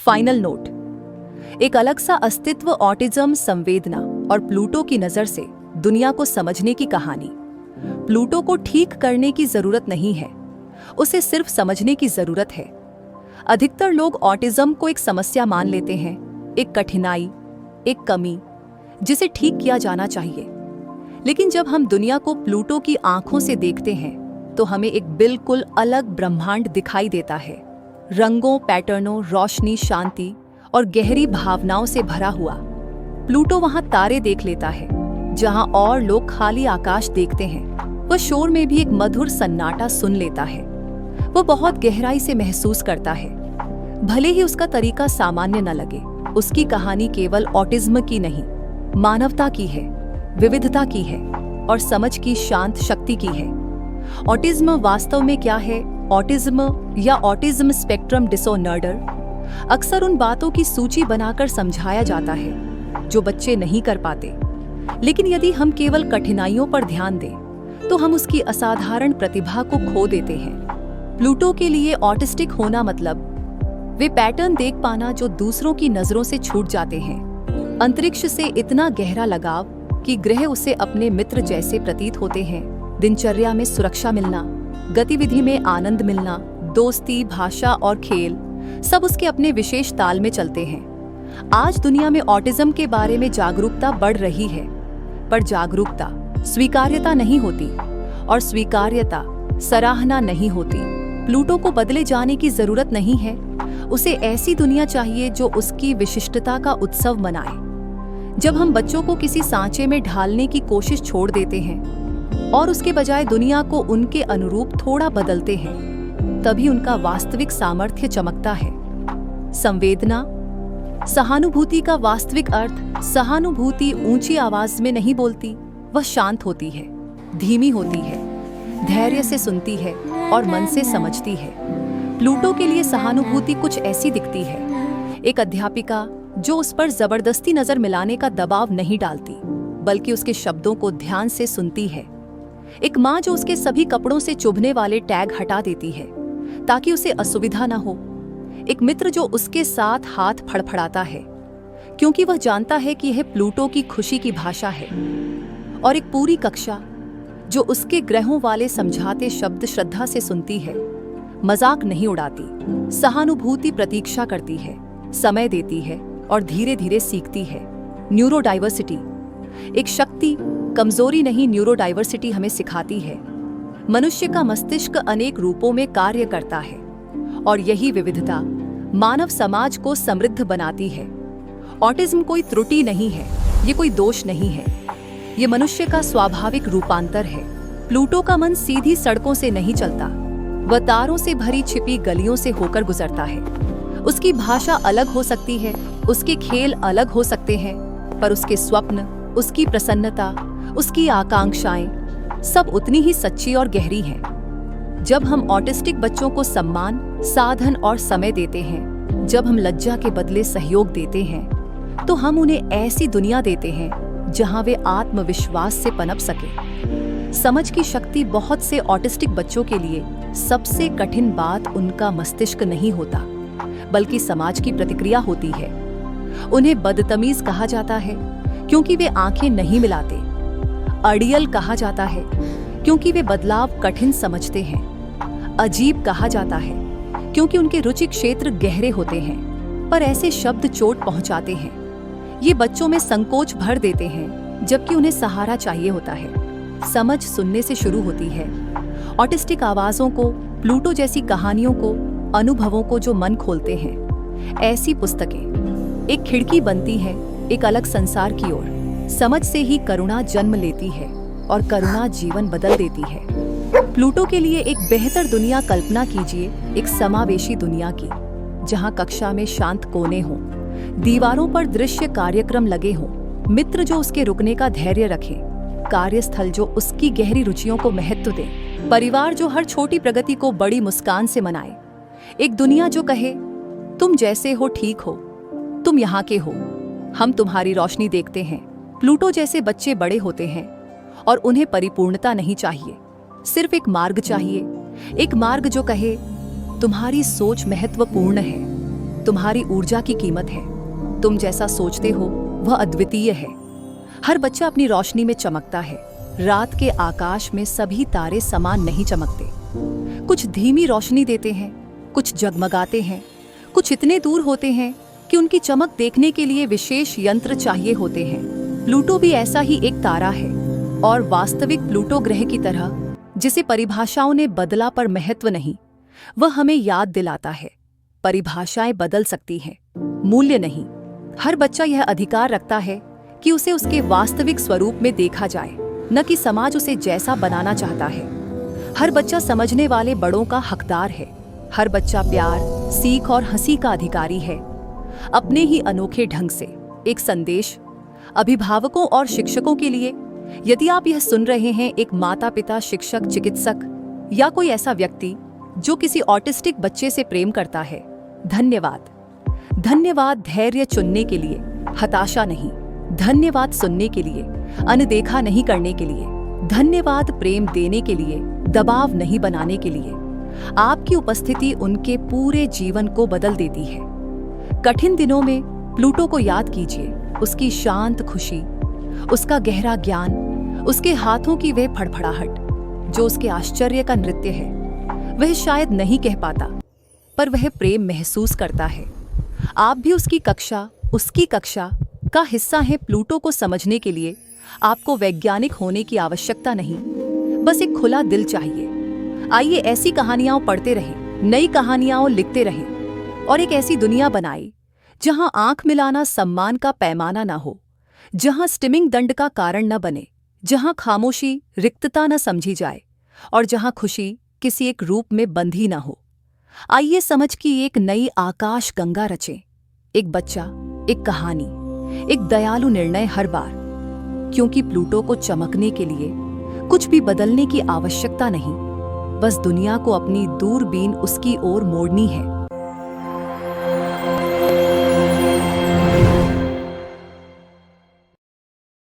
Final note, एक अलग सा अस्तित्व, ऑटिज्म, संवेदना और प्लूटो की नजर से दुनिया को समझने की कहानी। प्लूटो को ठीक करने की जरूरत नहीं है, उसे सिर्फ समझने की जरूरत है। अधिकतर लोग ऑटिज्म को एक समस्या मान लेते हैं, एक कठिनाई, एक कमी जिसे ठीक किया जाना चाहिए। लेकिन जब हम दुनिया को प्लूटो की आंखों से देखते हैं तो हमें एक बिल्कुल अलग ब्रह्मांड दिखाई देता है। रंगों, पैटर्नों, रोशनी, शांति और गहरी भावनाओं से भरा हुआ। प्लूटो वहां तारे देख लेता है जहां और लोग खाली आकाश देखते हैं। वह शोर में भी एक मधुर सन्नाटा सुन लेता है। वह बहुत गहराई से महसूस करता है। भले ही उसका तरीका सामान्य न लगे, उसकी कहानी केवल ऑटिज्म की नहीं, मानवता की है, विविधता की है और समझ की शांत शक्ति की है। ऑटिज्म वास्तव में क्या है? ऑटिज्म या ऑटिज्म स्पेक्ट्रम डिसऑर्डर अक्सर उन बातों की सूची बनाकर समझाया जाता है जो बच्चे नहीं कर पाते। लेकिन यदि हम केवल कठिनाइयों पर ध्यान दें तो हम उसकी असाधारण प्रतिभा को खो देते हैं। प्लूटो के लिए ऑटिस्टिक होना मतलब वे पैटर्न देख पाना जो दूसरों की नजरों से छूट जाते हैं। अंतरिक्ष से इतना गहरा लगाव कि ग्रह उसे अपने मित्र जैसे प्रतीत होते हैं। दिनचर्या में सुरक्षा मिलना, गतिविधि में आनंद मिलना, दोस्ती, भाषा और खेल सब उसके अपने विशेष ताल में चलते हैं। आज दुनिया में ऑटिज्म के बारे में जागरूकता बढ़ रही है, पर जागरूकता स्वीकार्यता नहीं होती और स्वीकार्यता सराहना नहीं होती। प्लूटो को बदले जाने की जरूरत नहीं है, उसे ऐसी दुनिया चाहिए जो उसकी विशिष्टता का उत्सव मनाए। जब हम बच्चों को किसी सांचे में ढालने की कोशिश छोड़ देते हैं और उसके बजाय दुनिया को उनके अनुरूप थोड़ा बदलते हैं, तभी उनका वास्तविक सामर्थ्य चमकता है। संवेदना, सहानुभूति का वास्तविक अर्थ, सहानुभूति ऊंची आवाज में नहीं बोलती, वह शांत होती है, धीमी होती है, धैर्य से सुनती है और मन से समझती है। प्लूटो के लिए सहानुभूति कुछ ऐसी दिखती है, एक अध्यापिका जो उस पर जबरदस्ती नजर मिलाने का दबाव नहीं डालती, बल्कि उसके शब्दों को ध्यान से सुनती है। एक माँ जो उसके सभी कपड़ों से चुभने वाले टैग हटा देती है ताकि उसे असुविधा न हो। एक मित्र जो उसके साथ हाथ फड़फड़ाता है क्योंकि वह जानता है कि यह प्लूटो की खुशी की भाषा है। और एक पूरी कक्षा जो उसके ग्रहों वाले समझाते शब्द श्रद्धा से सुनती है, मजाक नहीं उड़ाती, सहानुभूति प्रतीक्षा करती है, समय देती है और धीरे धीरे सीखती है। न्यूरोडाइवर्सिटी एक शक्ति, कमजोरी नहीं। न्यूरोडाइवर्सिटी हमें सिखाती है मनुष्य का मस्तिष्क अनेक रूपों में कार्य करता है और यही विविधता मानव समाज को समृद्ध बनाती है। ऑटिज्म कोई त्रुटि नहीं है, ये कोई दोष नहीं है, ये मनुष्य का स्वाभाविक रूपांतर है। प्लूटो का मन सीधी सड़कों से नहीं चलता, वह तारों से भरी छिपी गलियों से होकर गुजरता है। उसकी भाषा अलग हो सकती है, उसके खेल अलग हो सकते हैं, पर उसके स्वप्न, उसकी प्रसन्नता, उसकी आकांक्षाएं सब उतनी ही सच्ची और गहरी हैं। जब हम ऑटिस्टिक बच्चों को सम्मान, साधन और समय देते हैं, जब हम लज्जा के बदले सहयोग देते हैं, तो हम उन्हें ऐसी दुनिया देते हैं जहां वे आत्मविश्वास से पनप सके। समझ की शक्ति बहुत से ऑटिस्टिक बच्चों के लिए सबसे कठिन बात उनका मस्तिष्क नहीं होता, बल्कि समाज की प्रतिक्रिया होती है। उन्हें बदतमीज कहा जाता है क्योंकि वे आंखें नहीं मिलाते, अड़ियल कहा जाता है क्योंकि वे बदलाव कठिन समझते हैं, अजीब कहा जाता है क्योंकि उनके रुचि क्षेत्र गहरे होते हैं। पर ऐसे शब्द चोट पहुंचाते हैं, ये बच्चों में संकोच भर देते हैं, जबकि उन्हें सहारा चाहिए होता है। समझ सुनने से शुरू होती है। ऑटिस्टिक आवाजों को, प्लूटो जैसी कहानियों को, अनुभवों को जो मन खोलते हैं। ऐसी पुस्तकें एक खिड़की बनती है एक अलग संसार की ओर। समझ से ही करुणा जन्म लेती है और करुणा जीवन बदल देती है। प्लूटो के लिए एक बेहतर दुनिया कल्पना कीजिए, एक समावेशी दुनिया की, जहां कक्षा में शांत कोने हों, दीवारों पर दृश्य कार्यक्रम लगे हों, मित्र जो उसके रुकने का धैर्य रखें, कार्यस्थल जो उसकी गहरी रुचियों को महत्व दे, परिवार जो हर छोटी प्रगति को बड़ी मुस्कान से मनाए, एक दुनिया जो कहे तुम जैसे हो ठीक हो, तुम यहाँ के हो, हम तुम्हारी रोशनी देखते हैं। प्लूटो जैसे बच्चे बड़े होते हैं और उन्हें परिपूर्णता नहीं चाहिए, सिर्फ एक मार्ग चाहिए, एक मार्ग जो कहे तुम्हारी सोच महत्वपूर्ण है, तुम्हारी ऊर्जा की कीमत है। तुम जैसा सोचते हो वह अद्वितीय है। हर बच्चा अपनी रोशनी में चमकता है। रात के आकाश में सभी तारे समान नहीं चमकते। कुछ धीमी रोशनी देते हैं, कुछ जगमगाते हैं, कुछ इतने दूर होते हैं कि उनकी चमक देखने के लिए विशेष यंत्र चाहिए होते हैं। प्लूटो भी ऐसा ही एक तारा है, और वास्तविक प्लूटो ग्रह की तरह, जिसे परिभाषाओं ने बदला पर महत्व नहीं, वह हमें याद दिलाता है परिभाषाएं बदल सकती हैं, मूल्य नहीं। हर बच्चा यह अधिकार रखता है कि उसे उसके वास्तविक स्वरूप में देखा जाए, न कि समाज उसे जैसा बनाना चाहता है। हर बच्चा समझने वाले बड़ों का हकदार है। हर बच्चा प्यार, सीख और हंसी का अधिकारी है, अपने ही अनोखे ढंग से। एक संदेश अभिभावकों और शिक्षकों के लिए, यदि आप यह सुन रहे हैं, एक माता पिता, शिक्षक, चिकित्सक या कोई ऐसा व्यक्ति जो किसी ऑटिस्टिक बच्चे से प्रेम करता है, धन्यवाद। धन्यवाद धैर्य चुनने के लिए, हताशा नहीं। धन्यवाद सुनने के लिए, अनदेखा नहीं करने के लिए। धन्यवाद प्रेम देने के लिए, दबाव नहीं बनाने के लिए। आपकी उपस्थिति उनके पूरे जीवन को बदल देती है। कठिन दिनों में प्लूटो को याद कीजिए, उसकी शांत खुशी, उसका गहरा ज्ञान, उसके हाथों की वह फड़फड़ाहट जो उसके आश्चर्य का नृत्य है। वह शायद नहीं कह पाता, पर वह प्रेम महसूस करता है। आप भी उसकी कक्षा का हिस्सा हैं। प्लूटो को समझने के लिए आपको वैज्ञानिक होने की आवश्यकता नहीं, बस एक खुला दिल चाहिए। आइए ऐसी कहानियां पढ़ते रहें, नई कहानियां लिखते रहें, और एक ऐसी दुनिया बनाए जहां आंख मिलाना सम्मान का पैमाना ना हो, जहां स्टिमिंग दंड का कारण न बने, जहां खामोशी रिक्तता न समझी जाए, और जहां खुशी किसी एक रूप में बंधी ना हो। आइए समझ की एक नई आकाश गंगा रचें। एक बच्चा, एक कहानी, एक दयालु निर्णय हर बार, क्योंकि प्लूटो को चमकने के लिए कुछ भी बदलने की आवश्यकता नहीं, बस दुनिया को अपनी दूरबीन उसकी ओर मोड़नी है।